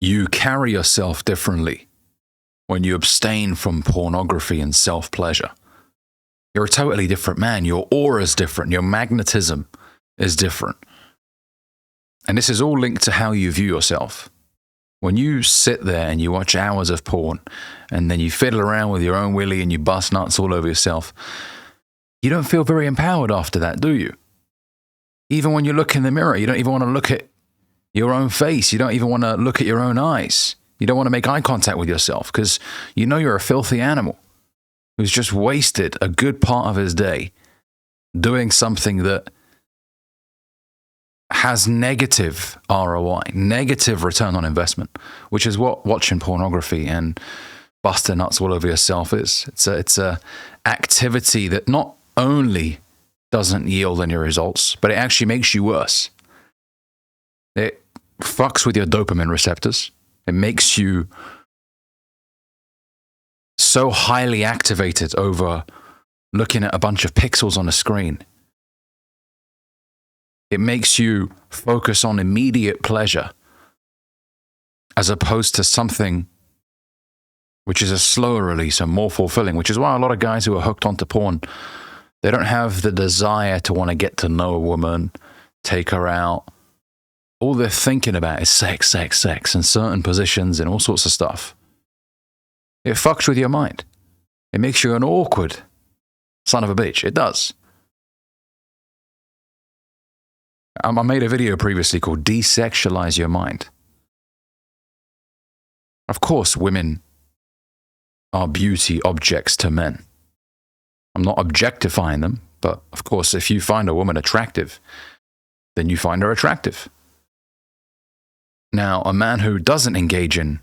You carry yourself differently when you abstain from pornography and self-pleasure. You're a totally different man. Your aura is different. Your magnetism is different. And this is all linked to how you view yourself. When you sit there and you watch hours of porn, and then you fiddle around with your own willy and you bust nuts all over yourself, you don't feel very empowered after that, do you? Even when you look in the mirror, you don't even want to look at your own face. You don't even want to look at your own eyes. You don't want to make eye contact with yourself because you know you're a filthy animal who's just wasted a good part of his day doing something that has negative ROI, negative return on investment, which is what watching pornography and busting nuts all over yourself is. It's a activity that not only doesn't yield any results, but it actually makes you worse. It fucks with your dopamine receptors. It makes you so highly activated over looking at a bunch of pixels on a screen. It makes you focus on immediate pleasure as opposed to something which is a slower release and more fulfilling, which is why a lot of guys who are hooked onto porn, they don't have the desire to want to get to know a woman, take her out. All they're thinking about is sex, sex, sex, and certain positions and all sorts of stuff. It fucks with your mind. It makes you an awkward son of a bitch. It does. I made a video previously called Desexualize Your Mind. Of course, women are beauty objects to men. I'm not objectifying them, but of course, if you find a woman attractive, then you find her attractive. Now, a man who doesn't engage in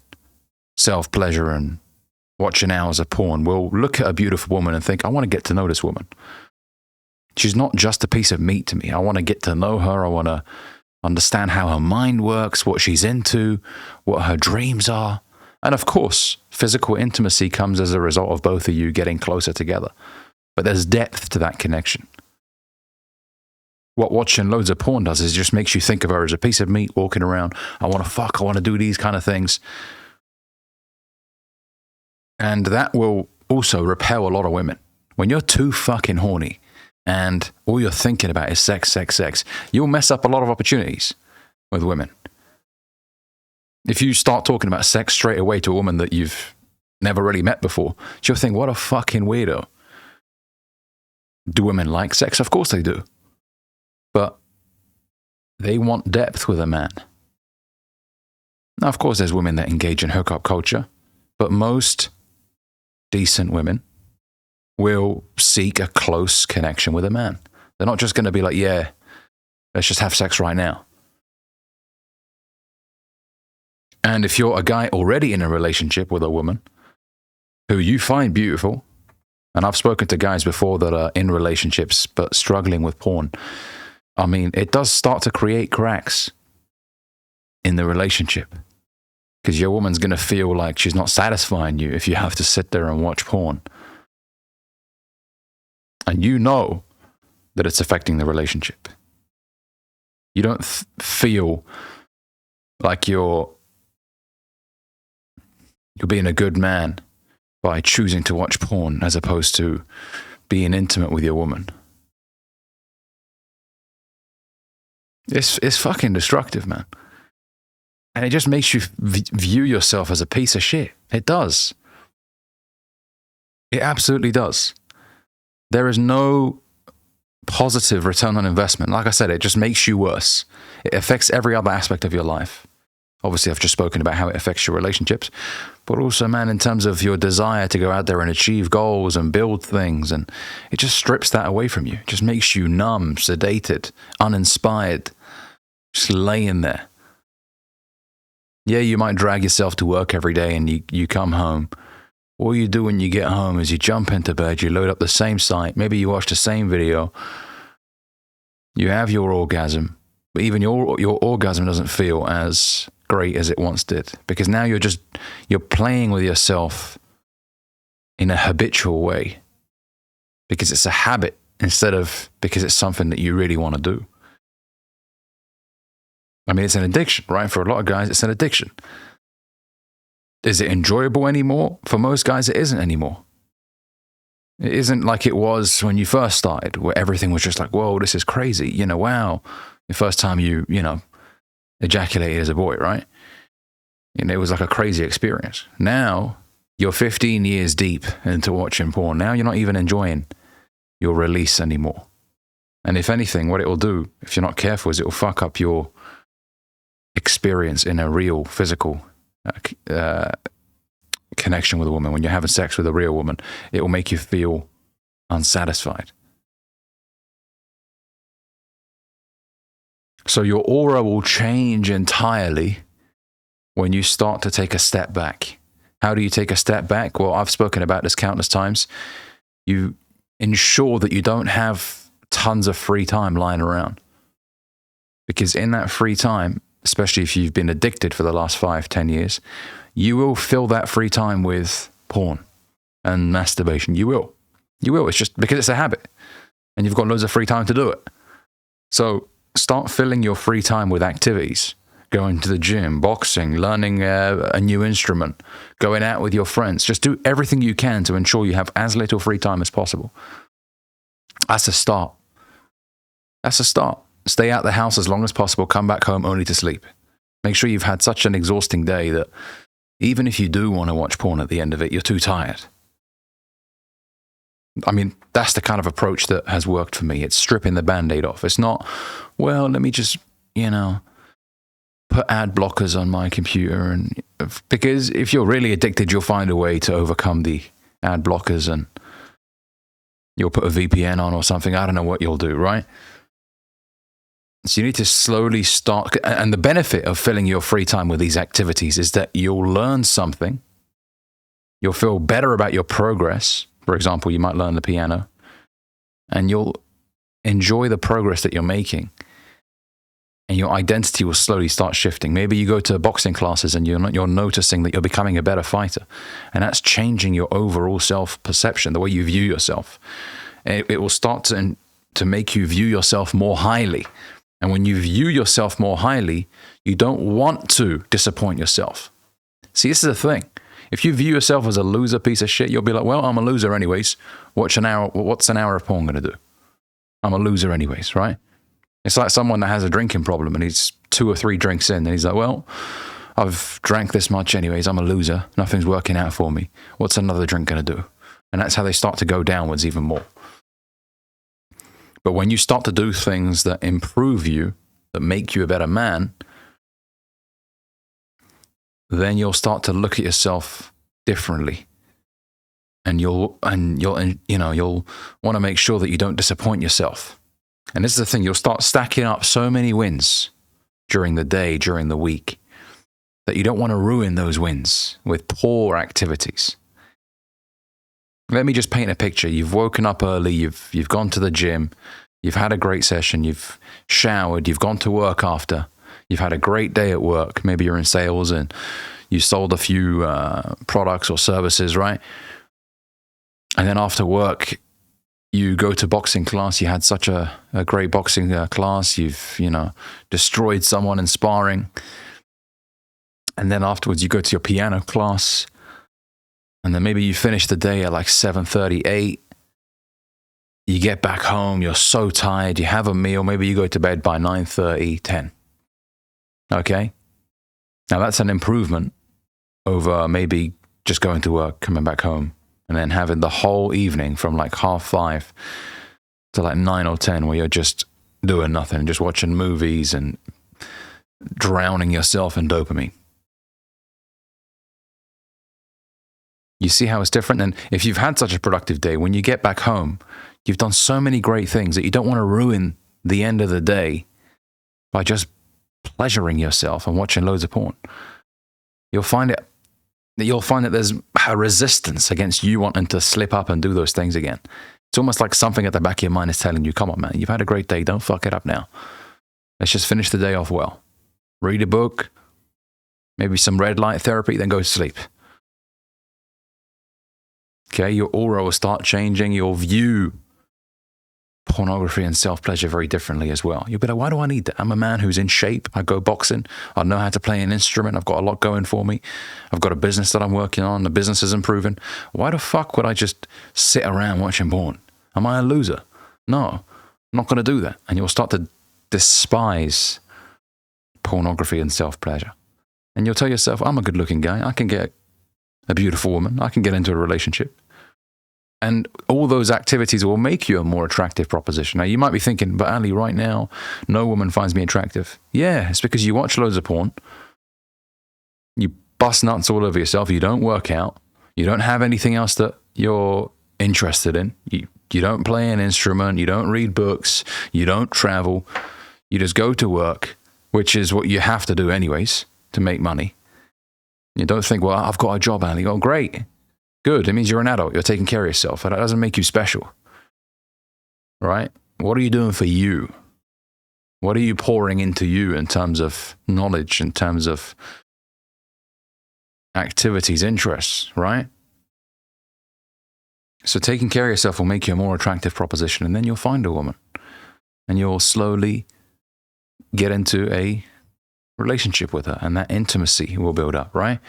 self-pleasure and watching hours of porn will look at a beautiful woman and think, I want to get to know this woman. She's not just a piece of meat to me. I want to get to know her. I want to understand how her mind works, what she's into, what her dreams are. And of course, physical intimacy comes as a result of both of you getting closer together. But there's depth to that connection. What watching loads of porn does is just makes you think of her as a piece of meat walking around. I want to fuck, I want to do these kind of things. And that will also repel a lot of women. When you're too fucking horny and all you're thinking about is sex, sex, sex, you'll mess up a lot of opportunities with women. If you start talking about sex straight away to a woman that you've never really met before, she'll think, what a fucking weirdo. Do women like sex? Of course they do. But they want depth with a man. Now, of course, there's women that engage in hookup culture, but most decent women will seek a close connection with a man. They're not just going to be like, yeah, let's just have sex right now. And if you're a guy already in a relationship with a woman who you find beautiful, and I've spoken to guys before that are in relationships but struggling with porn, I mean, it does start to create cracks in the relationship because your woman's going to feel like she's not satisfying you if you have to sit there and watch porn. And you know that it's affecting the relationship. You don't feel like you're being a good man by choosing to watch porn as opposed to being intimate with your woman. It's fucking destructive, man. And it just makes you view yourself as a piece of shit. It does. It absolutely does. There is no positive return on investment. Like I said, it just makes you worse. It affects every other aspect of your life. Obviously, I've just spoken about how it affects your relationships, but also, man, in terms of your desire to go out there and achieve goals and build things, and it just strips that away from you. It just makes you numb, sedated, uninspired, just laying there. Yeah, you might drag yourself to work every day and you come home. All you do when you get home is you jump into bed, you load up the same site, maybe you watch the same video, you have your orgasm, but even your orgasm doesn't feel as great as it once did, because now you're playing with yourself in a habitual way because it's a habit instead of because it's something that you really want to do. I mean, it's an addiction, right? For a lot of guys, it's an addiction. Is it enjoyable anymore? For most guys, it isn't anymore. It isn't like it was when you first started, where everything was just like, whoa, this is crazy. You know, wow. The first time you ejaculated as a boy, right? And it was like a crazy experience. Now, you're 15 years deep into watching porn. Now you're not even enjoying your release anymore. And if anything, what it will do, if you're not careful, is it will fuck up your experience in a real physical connection with a woman. When you're having sex with a real woman, it will make you feel unsatisfied. So your aura will change entirely when you start to take a step back. How do you take a step back? Well, I've spoken about this countless times. You ensure that you don't have tons of free time lying around. Because in that free time, especially if you've been addicted for the last 5-10 years, you will fill that free time with porn and masturbation. You will. It's just because it's a habit and you've got loads of free time to do it. So start filling your free time with activities. Going to the gym, boxing, learning a new instrument, going out with your friends. Just do everything you can to ensure you have as little free time as possible. That's a start. Stay out the house as long as possible. Come back home only to sleep. Make sure you've had such an exhausting day that even if you do want to watch porn at the end of it, you're too tired. I mean, that's the kind of approach that has worked for me. It's stripping the Band-Aid off. It's not, well, let me just, put ad blockers on my computer. Because if you're really addicted, you'll find a way to overcome the ad blockers and you'll put a VPN on or something. I don't know what you'll do, right? So you need to slowly start. And the benefit of filling your free time with these activities is that you'll learn something. You'll feel better about your progress. For example, you might learn the piano and you'll enjoy the progress that you're making. And your identity will slowly start shifting. Maybe you go to boxing classes and you're noticing that you're becoming a better fighter. And that's changing your overall self-perception, the way you view yourself. And it will start to make you view yourself more highly. And when you view yourself more highly, you don't want to disappoint yourself. See, this is the thing. If you view yourself as a loser piece of shit, you'll be like, well, I'm a loser anyways. What's an hour of porn going to do? I'm a loser anyways, right? It's like someone that has a drinking problem and he's 2 or 3 drinks in and he's like, well, I've drank this much anyways. I'm a loser. Nothing's working out for me. What's another drink going to do? And that's how they start to go downwards even more. But when you start to do things that improve you, that make you a better man, then you'll start to look at yourself differently. And you'll want to make sure that you don't disappoint yourself. And this is the thing, you'll start stacking up so many wins during the day, during the week, that you don't want to ruin those wins with poor activities. Let me just paint a picture. You've woken up early, you've gone to the gym, you've had a great session, you've showered, you've gone to work after, you've had a great day at work. Maybe you're in sales and you sold a few products or services, right? And then after work, you go to boxing class, you had such a great boxing class, you've, destroyed someone in sparring. And then afterwards you go to your piano class, and then maybe you finish the day at like 7:30, 8. You get back home, you're so tired, you have a meal, maybe you go to bed by 9:30, 10. Okay? Now that's an improvement over maybe just going to work, coming back home, and then having the whole evening from like 5:30 to like 9 or 10 where you're just doing nothing, just watching movies and drowning yourself in dopamine. You see how it's different? And if you've had such a productive day, when you get back home, you've done so many great things that you don't want to ruin the end of the day by just pleasuring yourself and watching loads of porn. You'll find that there's a resistance against you wanting to slip up and do those things again. It's almost like something at the back of your mind is telling you, come on, man, you've had a great day. Don't fuck it up now. Let's just finish the day off well. Read a book, maybe some red light therapy, then go to sleep. Okay, your aura will start changing. Your view pornography and self-pleasure very differently as well. You'll be like, why do I need that? I'm a man who's in shape. I go boxing. I know how to play an instrument. I've got a lot going for me. I've got a business that I'm working on. The business is improving. Why the fuck would I just sit around watching porn? Am I a loser? No, I'm not going to do that. And you'll start to despise pornography and self-pleasure. And you'll tell yourself, I'm a good-looking guy. I can get a beautiful woman. I can get into a relationship. And all those activities will make you a more attractive proposition. Now, you might be thinking, but Ali, right now, no woman finds me attractive. Yeah, it's because you watch loads of porn. You bust nuts all over yourself. You don't work out. You don't have anything else that you're interested in. You don't play an instrument. You don't read books. You don't travel. You just go to work, which is what you have to do anyways to make money. You don't think, well, I've got a job, Ali. Oh, great. Good. It means you're an adult. You're taking care of yourself. That doesn't make you special. Right? What are you doing for you? What are you pouring into you in terms of knowledge, in terms of activities, interests, right? So taking care of yourself will make you a more attractive proposition, and then you'll find a woman. And you'll slowly get into a relationship with her, and that intimacy will build up, right?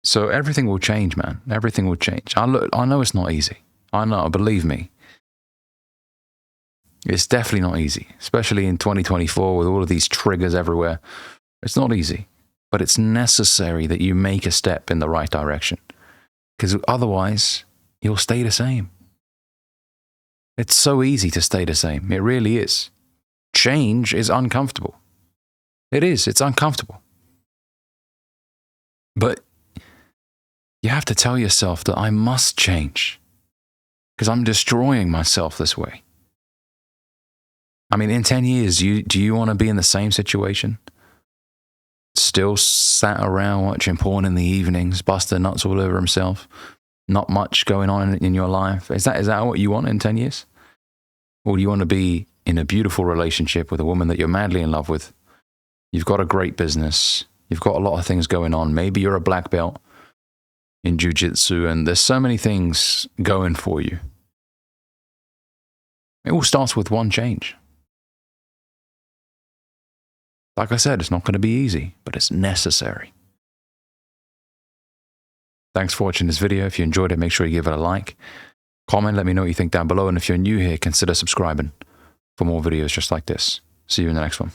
So everything will change, man. Everything will change. I know it's not easy. I know, believe me. It's definitely not easy, especially in 2024 with all of these triggers everywhere. It's not easy, but it's necessary that you make a step in the right direction, because otherwise you'll stay the same. It's so easy to stay the same. It really is. Change is uncomfortable. It is. It's uncomfortable. But you have to tell yourself that I must change because I'm destroying myself this way. I mean, in 10 years, do you want to be in the same situation? Still sat around watching porn in the evenings, busting nuts all over himself, not much going on in your life. Is that what you want in 10 years? Or do you want to be in a beautiful relationship with a woman that you're madly in love with? You've got a great business. You've got a lot of things going on. Maybe you're a black belt in jiu-jitsu, and there's so many things going for you. It all starts with one change. Like I said, it's not going to be easy, but it's necessary. Thanks for watching this video. If you enjoyed it, make sure you give it a like. Comment, let me know what you think down below. And if you're new here, consider subscribing for more videos just like this. See you in the next one.